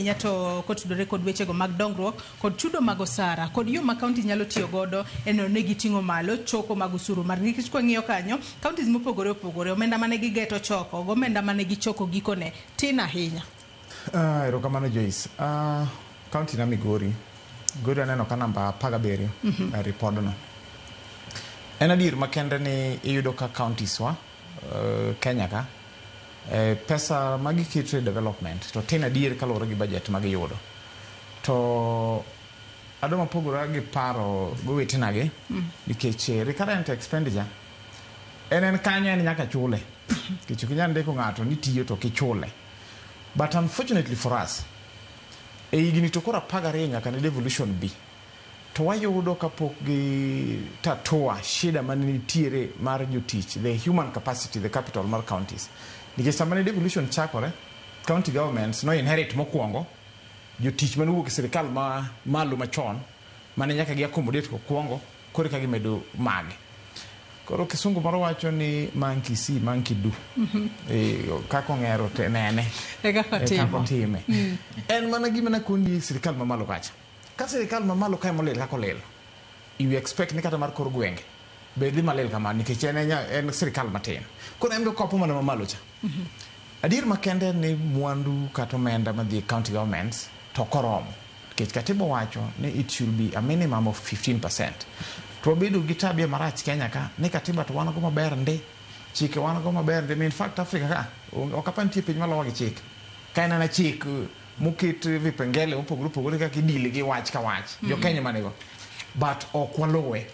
to kotudore kod weche go mag dongruok kod chudo mag osara kod yo ma kaunti nyalo tiyo godo eno ne giting'o malo choko mag usuru mar nikech kwang'iyo kanyo kauntis mopogore opogore omenda mane gigeto choko omenda mane gichoko gikone tin ahinya. Erokamano Joyce. Kaunti na Migori aneno ka namba 17 ripodno. En adier makende ni iyudo ka kauntis wa Kenya ka pesa magiketo e development to tin adier kaluwore gi budget magiyudo to adwa mapogore gi paro gowetenagi nikech recurrent expenditure en kanyo en nyaka chule nikech ok inyal ndiko ng'ato ni tiyo to kichule, but unfortunately for us e higni to koro 12 nyaka ne devolution B to wayudo kapok gi tatua shida mane nitiere mar jotich, the human capacity, the capital mar counties. Nikech sama ne devolution chakore, county governments no inherit mokwongo jotich mane wuok e sirikal ma malo machon mane nyaka gi accommodate kokwongo kore ka gimedo mage. Koro kisungu moro wacho ni monkey see monkey do. Kako ng'ero te nene kako time. En mana gima nakoni sirikal ma malo kacha. Ka sirikal ma malo kae molil kako lil, you expect ni kata mar kor gwenge bedhi malil kamano nikech en sirikal matin. Koro en go kopo mana mamalo cha. Adier makende ni mwandu kata omenda madhi county governments to koromo. Nikech katiba wacho ni it should be a minimum of 15%. To bedo gi tabia marach Kenya ka ni katiba to wan go maber ndi chike wan go maber ndi. In fact Africa ka ok apantie piny malowa gi chike. Ka en na chik muket vipengele mopogore kaka idili gi wach ka wach jo Kenya manego, but ok waluwe.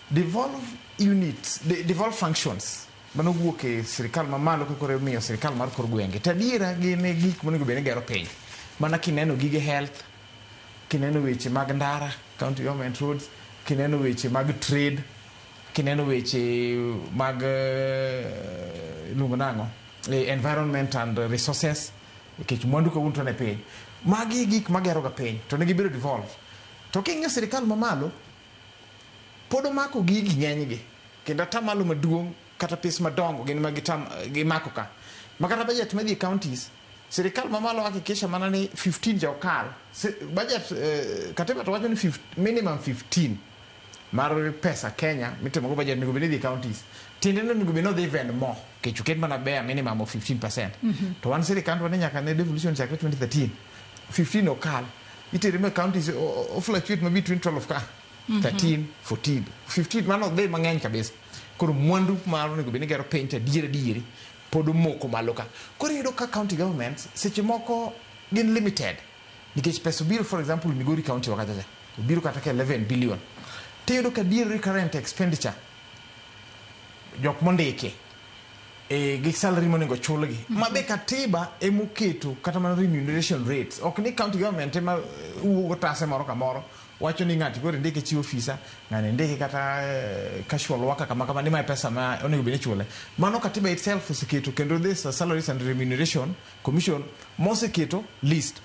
Devolve units, devolve functions mano wuok e sirikal mamalo kore miyo sirikal mar kor gwenge tadiera gin gik monego bed ni gero piny mana kineno gige health, kineno weche mag ndara, county government roads, kineno weche mag trade, kineno weche mag lungonango environment and resources nikech mwandu ka unto ne piny magi gik magero ga piny to ne gibiro devolve. To king'iyo sirikal mamalo podo mako gigi ng'enygi kendo tamalo maduong' kata pes madongo gin gimako ka makata budget madhi counties sirikal mamalo hakikisha mana ni 15 ja okal budget katiba to wacho ni minimum 15 mar pesa Kenya mitimo go budget nego bedi counties tinde nego bedi no even more kechuket mana be minimum of 15%. To wan sirikal wan nyaka ne devolution chakre 2013 15 okal itere me counties fluctuate ma between 12 ka 13 14 15 mano be mang'eny kabisa. Koro mwandu maro nego bedi gero piny te diere pod moko malo ka. Koro iyudo ka county governments seche moko gin limited nikech pesa biro for example Migori county wakacha biro kata ka 11 billion tiyudo ka dier recurrent expenditure jok mondike gi salary monego chulgi mabe katiba emoketo kata mana remuneration rates ok ni county government ema uwo tase moro kamoro wacho ni ng'ati gore ndike chief officer ng'ani ndike kata casual worker kama ni mai pesa ma onego bene chule mano katiba itself oseketo kendo this salaries and remuneration commission moseketo list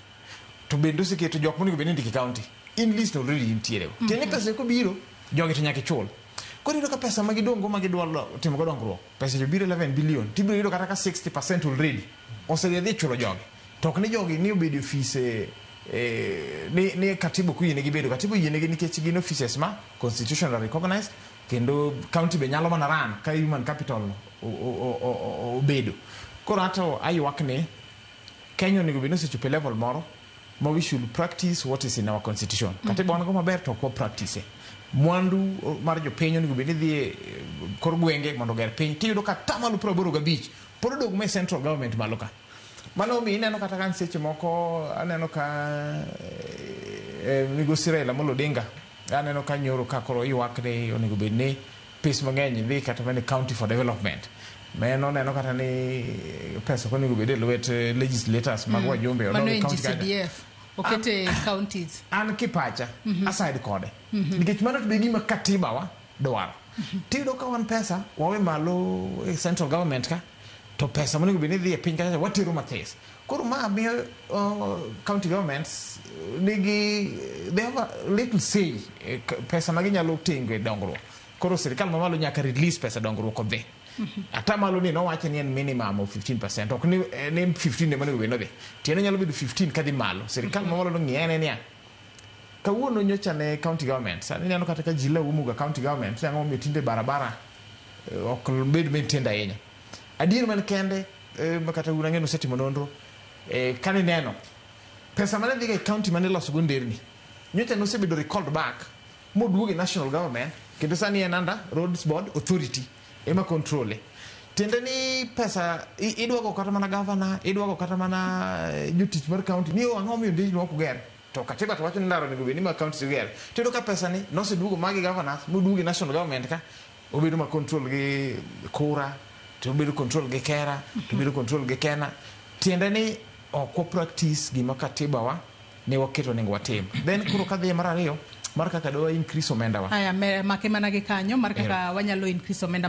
to bendo oseketo jok monego bene ndike county in list already intiere tene pesa ko biro jogi to nyaka chul. Koro iyudo ka pesa magidongo magidwaro timo go dongruok pesa jo biro 11 billion tibiro iyudo kata ka 60% already osedhi chulo jogi to ok ni jogi ni obedo office ni katiba kuyiene gibedo katiba yienegi nikech gin offices ma constitutionally recognized kendo county be nyalo mana run ka human capital obedo. Koro ato ayuak ni Kenya onego bed ni osechopo level moro ma we should practice what is in our constitution. Katiba wan go maber to ok practice mwandu mar jopiny onego bed ni dhi kor gwenge mondo ger piny tiyudo ka tamalo 85 pod odog me central government malo ka. Mano mi ineno kata kan seche moko aneno ka migosi Raila Amolo Odinga aneno ka nyoro ka koro ywak ni onego bed ni pes mang'eny dhi kata mana county for development. Meno neno kata ni pesa ko onego bed ni lwet legislators mag wajumbe ono county CDF okete counties an kipacha aside kode nikech mano to be gima katiba wa dwaro tiyudo ka wan pesa wawe malo central government ka to pesa monego bed ni dhi e piny kacha watero mathis. Koro ma miyo county governments they have a little say pesa maginyalo tingo e dongruok. Koro sirikal mamalo nyaka release pesa dongruok odhi atamalo ni nowacho ni en minimum of 15%, ok ni 15 ne manego beno dhi tiene nyalo bedo 15 kadhi malo. Sirikal mamalo no ng'iyene niya kawuono nyocha ne county government sani neno kata ka jila umuga county government yango mitinde barabara ok bed maintained ahinya. Adier man kende makata unang'eno setimo nonro kani neno pesa mane dhiga e county mane loso go nderni nyocha nosebedo recalled back moduoge national government kendo sani en under roads board authority ema control. Tiende ni pesa idwago kata mana governor, idwago kata mana jotich mar county ni ang'o miyo ndej ok ger to katiba to wacho ni ndaro nego beni ma county ger tendo ka pesa ni noseduogo magi governors moduoge national government ka obedo ma control gi kura to obedo control gi kera to obedo control gi kena. Tiende ni ok practice gima katiba wa ne waketo nengo watim. Then kuro kadhi mar ariyo mar kaka do increase omenda wa aya make mana gi kanyo mar kaka wanyalo increase omenda